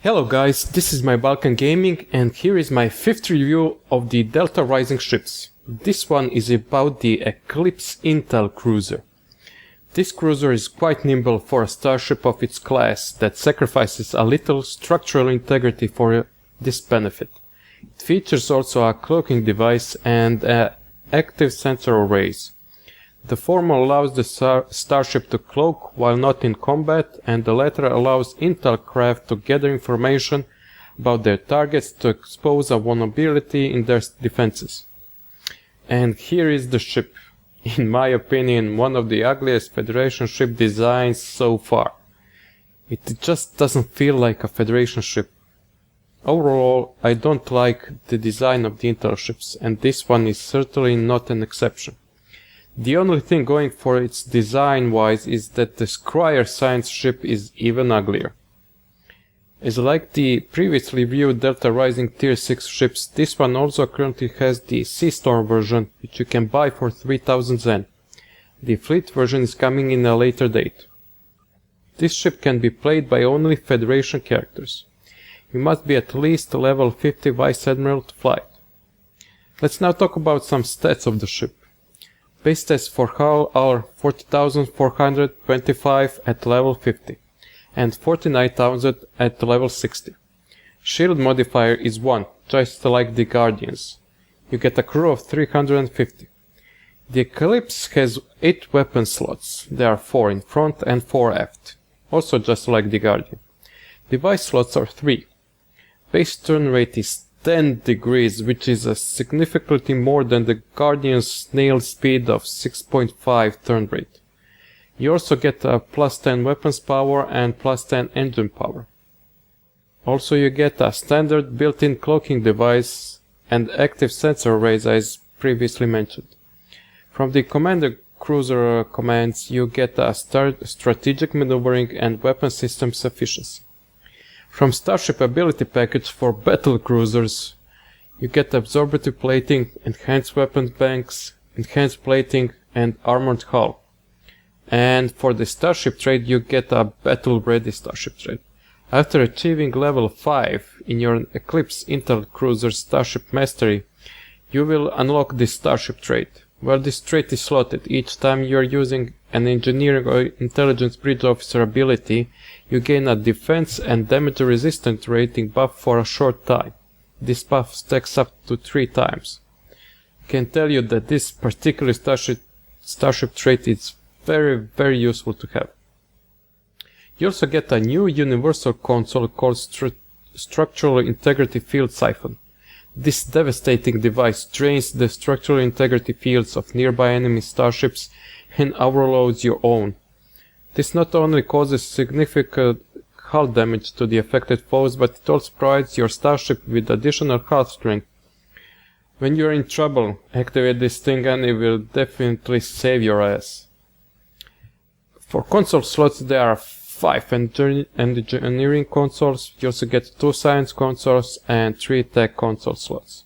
Hello guys, this is MyBalkanGaming and here is my 5th review of the Delta Rising ships. This one is about the Eclipse Intel Cruiser. This cruiser is quite nimble for a starship of its class that sacrifices a little structural integrity for this benefit. It features also a cloaking device and active sensor arrays. The former allows the starship to cloak while not in combat, and the latter allows Intel craft to gather information about their targets to expose a vulnerability in their defenses. And here is the ship. In my opinion, one of the ugliest Federation ship designs so far. It just doesn't feel like a Federation ship. Overall, I don't like the design of the Intel ships, and this one is certainly not an exception. The only thing going for its design-wise is that the Scryer science ship is even uglier. As like the previously reviewed Delta Rising Tier 6 ships, this one also currently has the Sea Storm version, which you can buy for 3000 Zen. The Fleet version is coming in a later date. This ship can be played by only Federation characters. You must be at least level 50 Vice Admiral to fly it. Let's now talk about some stats of the ship. Base stats for hull are 40,425 at level 50 and 49,000 at level 60. Shield modifier is 1, just like the Guardians. You get a crew of 350. The Eclipse has 8 weapon slots. There are 4 in front and 4 aft, also just like the Guardian. Device slots are 3. Base turn rate is 10 degrees, which is significantly more than the Guardian's snail speed of 6.5 turn rate. You also get a plus 10 weapons power and plus 10 engine power. Also you get a standard built-in cloaking device and active sensor arrays as previously mentioned. From the Commander Cruiser commands you get a strategic maneuvering and weapon system efficiency. From Starship Ability Package for Battle Cruisers, you get Absorptive Plating, Enhanced Weapons Banks, Enhanced Plating, and Armored Hull. And for the Starship Trade, you get a Battle Ready Starship Trade. After achieving level 5 in your Eclipse Intel Cruiser Starship Mastery, you will unlock this Starship Trade. While this trait is slotted, each time you are using an Engineering or Intelligence Bridge Officer ability, you gain a defense and damage resistant rating buff for a short time. This buff stacks up to 3 times. I can tell you that this particular Starship trait is very useful to have. You also get a new universal console called Structural Integrity Field Siphon. This devastating device drains the structural integrity fields of nearby enemy starships and overloads your own. This not only causes significant hull damage to the affected foes, but it also provides your starship with additional hull strength. When you're in trouble, activate this thing and it will definitely save your ass. For console slots there are 5 engineering consoles. You also get 2 science consoles and 3 tech console slots.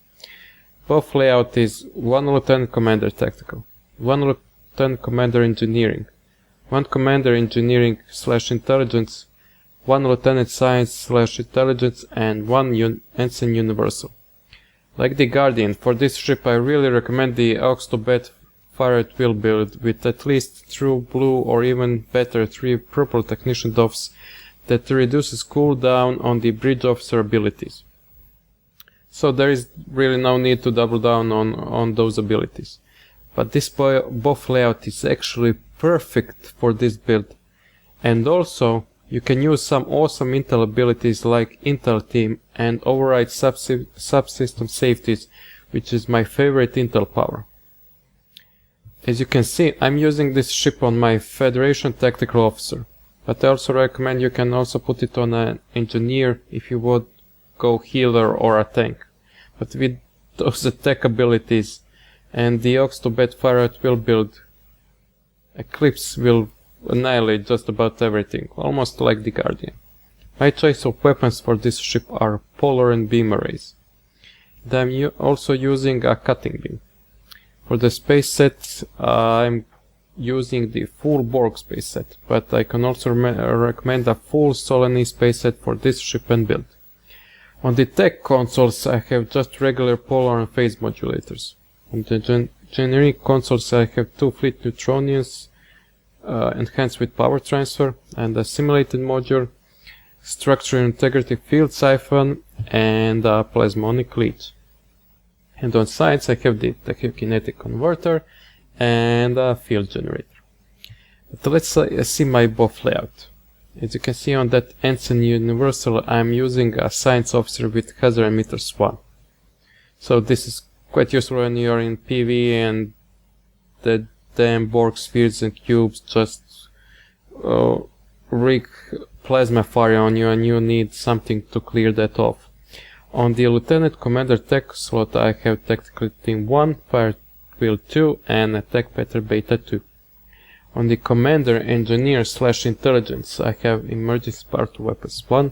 Both layout is 1 Lieutenant Commander Tactical, 1 Lieutenant Commander Engineering, 1 Commander Engineering / Intelligence, 1 Lieutenant Science / Intelligence, and 1 Ensign Universal. Like the Guardian, for this ship I really recommend the aux to bat fire at will build with at least 2 blue or even better 3 purple technician doffs that reduces cooldown on the bridge officer abilities. So there is really no need to double down on those abilities. But this buff layout is actually perfect for this build. And also you can use some awesome Intel abilities like Intel Team and override subsystem safeties, which is my favorite Intel power. As you can see, I'm using this ship on my Federation Tactical Officer, but I also recommend you can also put it on an Engineer if you would go healer or a tank. But with those attack abilities and the aux to bat fire at will build, Eclipse will annihilate just about everything, almost like the Guardian. My choice of weapons for this ship are polar and beam arrays. And I'm also using a cutting beam. For the space set, I'm using the full Borg space set, but I can also recommend a full Soleny space set for this ship and build. On the tech consoles I have just regular polar and phase modulators. On the generic consoles I have 2 fleet neutronians enhanced with power transfer and a simulated module, structure integrity field siphon and a plasmonic lead. And on sides I have the tachykinetic converter and a field generator. But let's see my BOF layout. As you can see on that Ensign Universal, I'm using a science officer with hazard emitters 1. So this is quite useful when you're in PV and the damn Borg spheres and cubes just wreak plasma fire on you and you need something to clear that off. On the Lieutenant Commander Tech slot I have Tactical Team 1, Fire Wheel 2 and Attack Pattern Beta 2. On the Commander Engineer / Intelligence I have Emergency Power to Weapons 1,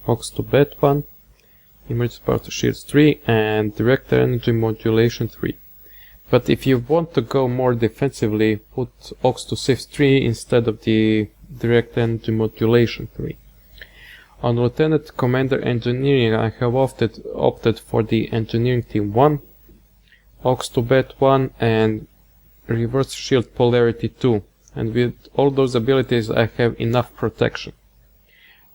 Ox to Bet 1, Emergency Power to Shields 3 and Direct Energy Modulation 3. But if you want to go more defensively, put Ox to Sift 3 instead of the Direct Energy Modulation 3. On Lieutenant Commander Engineering I have opted for the Engineering Team 1, Ox to Bet 1 and Reverse Shield Polarity 2, and with all those abilities I have enough protection.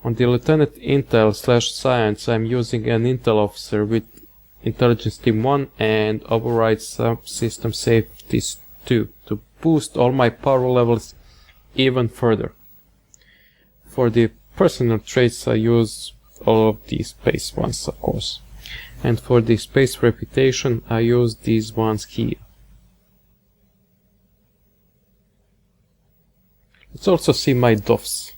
On the Lieutenant Intel / Science I'm using an Intel officer with Intelligence Team 1 and Override Subsystem Safeties 2 to boost all my power levels even further. For the personal traits I use all of these space ones, of course. And for the space reputation I use these ones here. Let's also see my DOFs.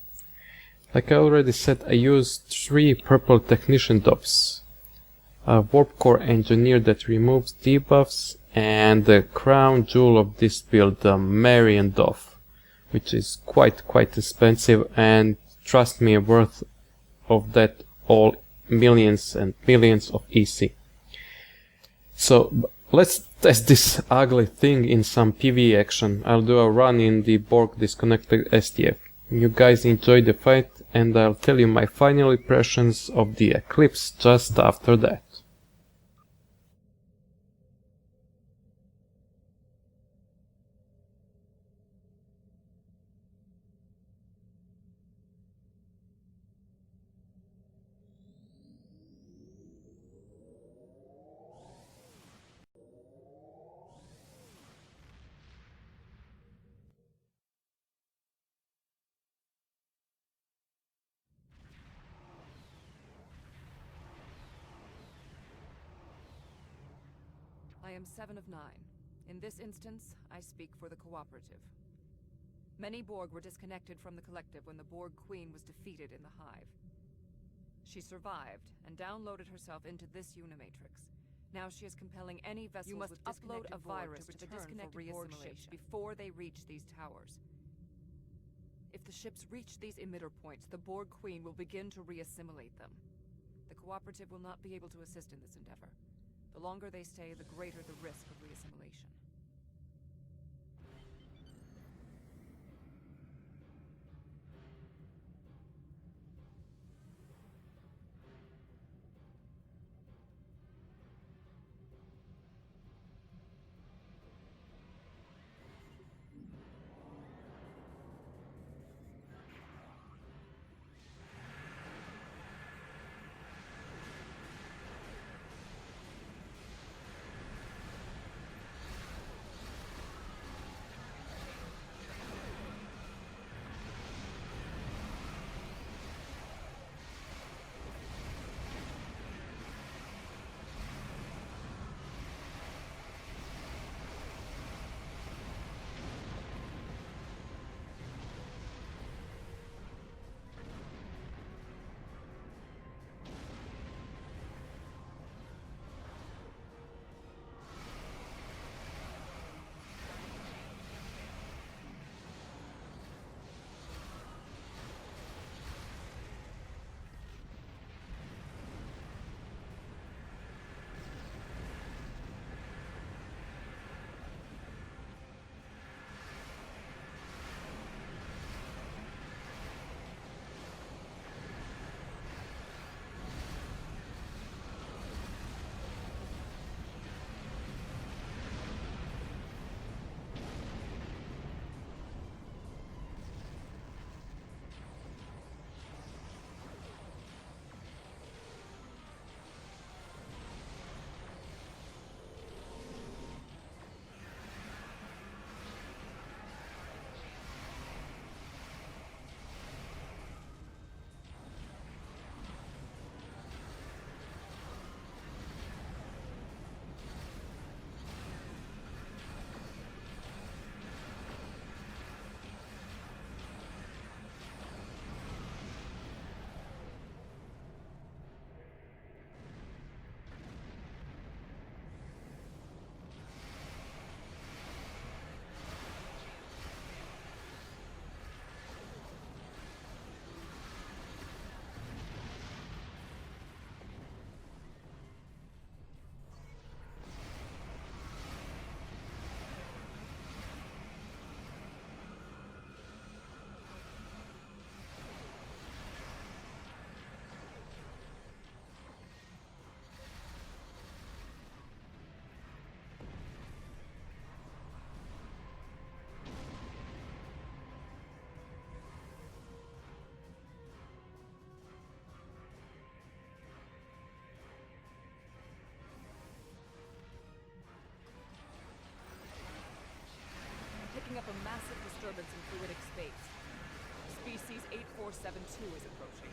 Like I already said, I used 3 purple technician DOFs. A warp core engineer that removes debuffs and the crown jewel of this build, the Marian DOF, which is quite expensive and trust me, worth of that all millions and millions of EC. So let's test this ugly thing in some PvE action. I'll do a run in the Borg disconnected STF. You guys enjoy the fight and I'll tell you my final impressions of the Eclipse just after that. I am 7 of 9. In this instance, I speak for the Cooperative. Many Borg were disconnected from the Collective when the Borg Queen was defeated in the Hive. She survived and downloaded herself into this Unimatrix. Now she is compelling any vessels you must with upload a virus to the disconnected Borg ships before they reach these towers. If the ships reach these emitter points, the Borg Queen will begin to reassimilate them. The Cooperative will not be able to assist in this endeavor. The longer they stay, the greater the risk of reassimilation. disturbance in fluidic space. Species 8472 is approaching.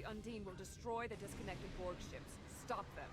The Undine will destroy the disconnected Borg ships. Stop them.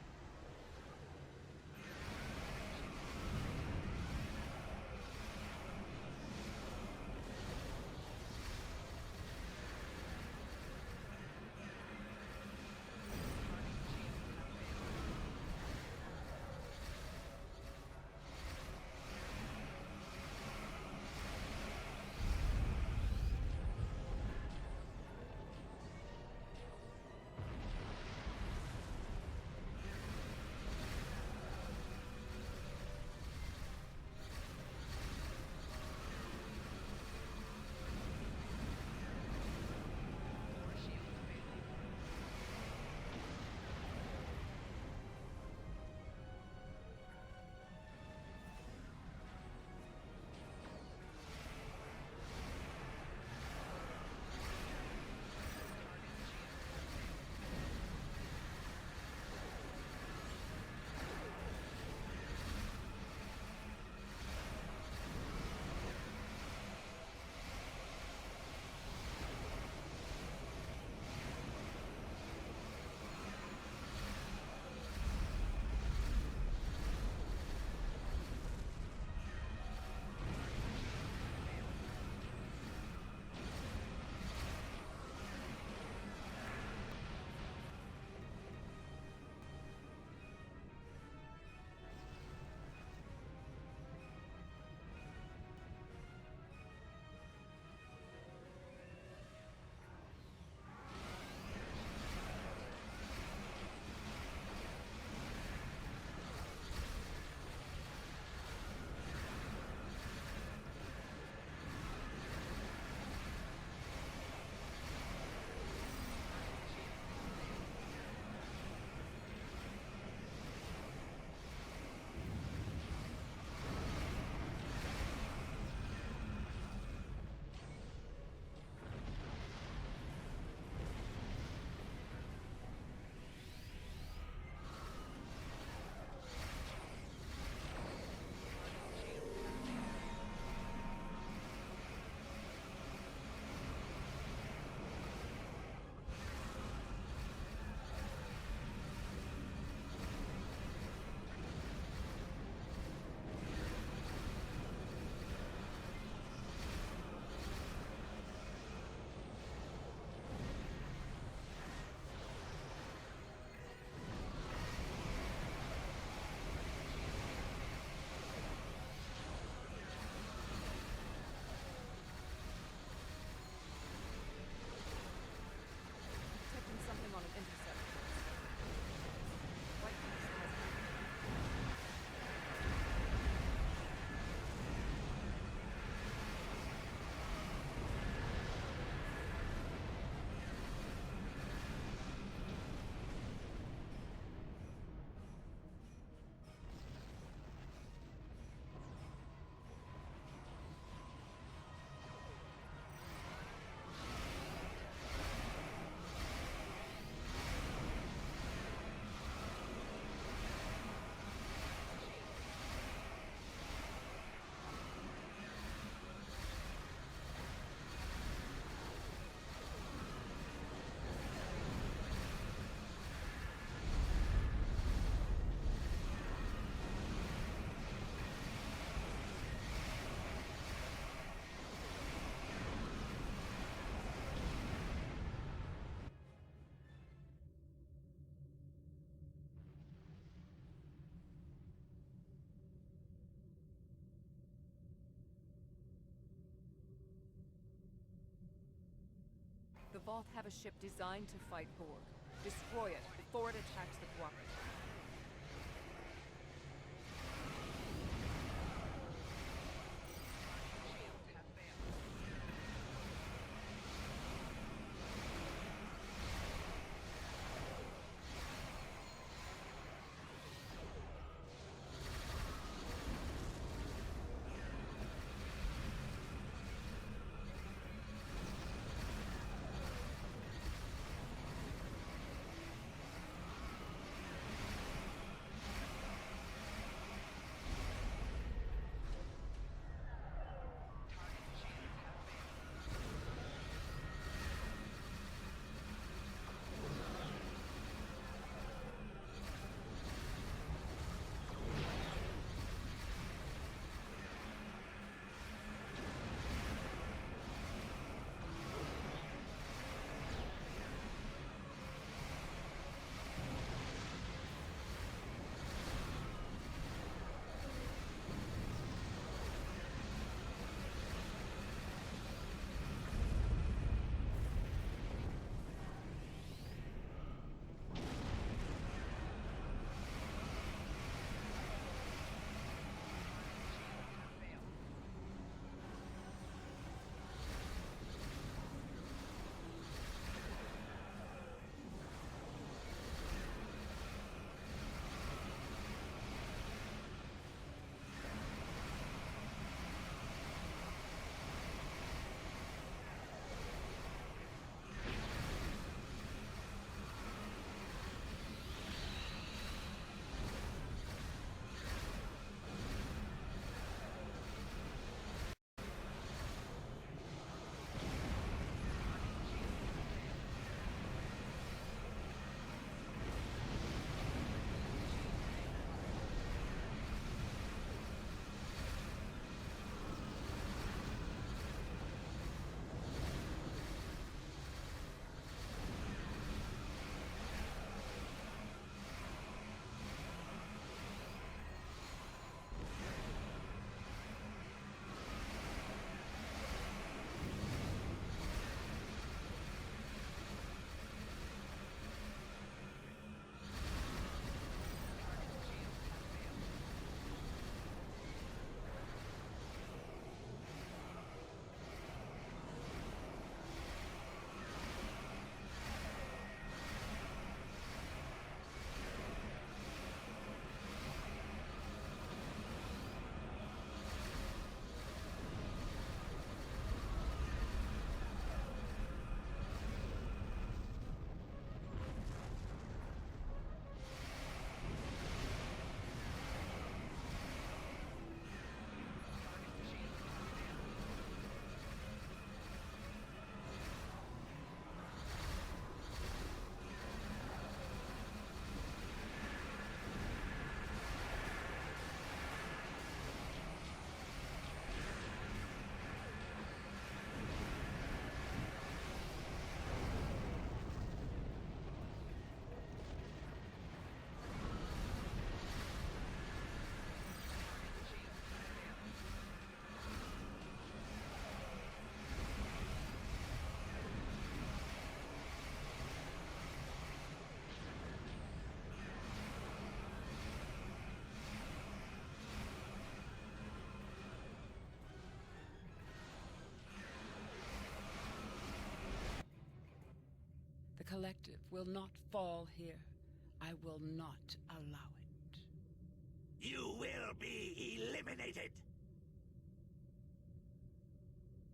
The Vault have a ship designed to fight Borg. Destroy it before it attacks the Cooperative. Collective will not fall here. I will not allow it. You will be eliminated!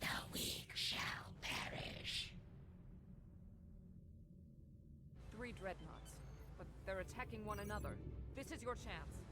The weak shall perish. 3 dreadnoughts, but they're attacking one another. This is your chance.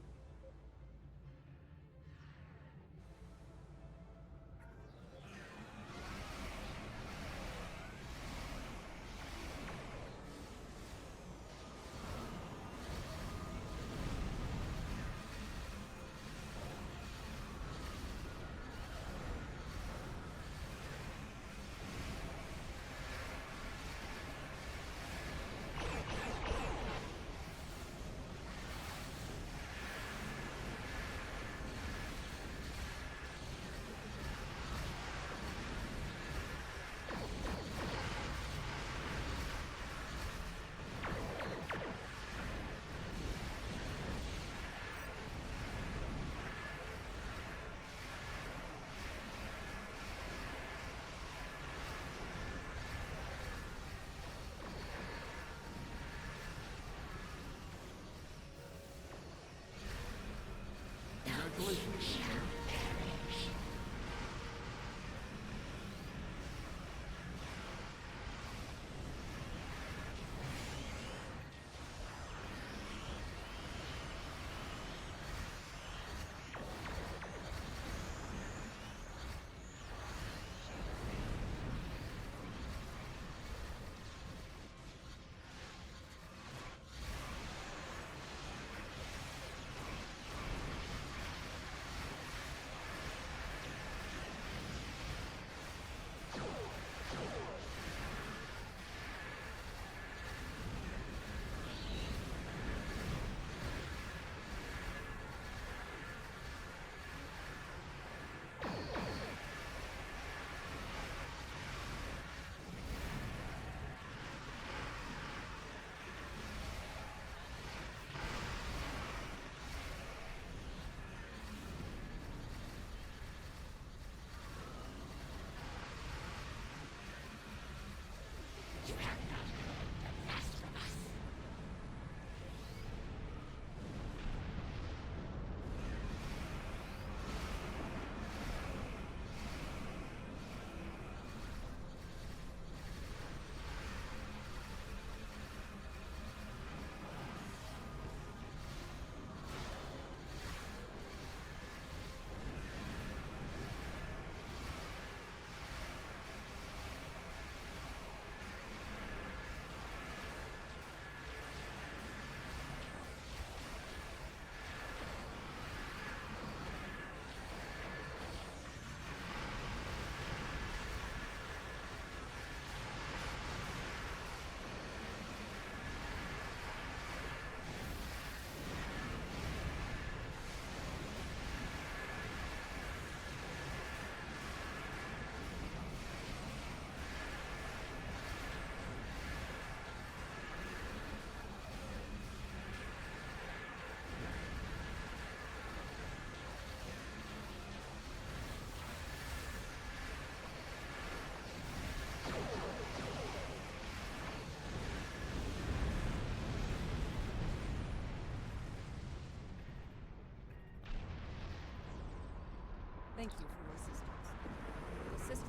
Thank you for your assistance.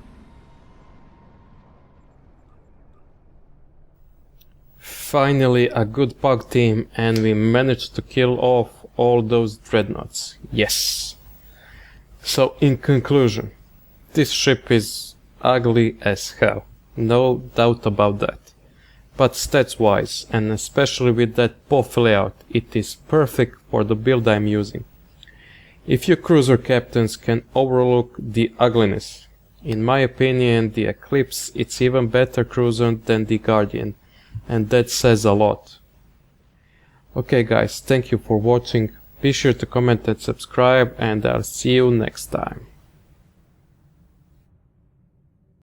Finally a good pug team, and we managed to kill off all those dreadnoughts. Yes! So in conclusion, this ship is ugly as hell. No doubt about that. But stats wise, and especially with that POF layout, it is perfect for the build I'm using. If you cruiser captains can overlook the ugliness, in my opinion the Eclipse it's even better cruiser than the Guardian, and that says a lot. Okay guys, thank you for watching, be sure to comment and subscribe, and I'll see you next time.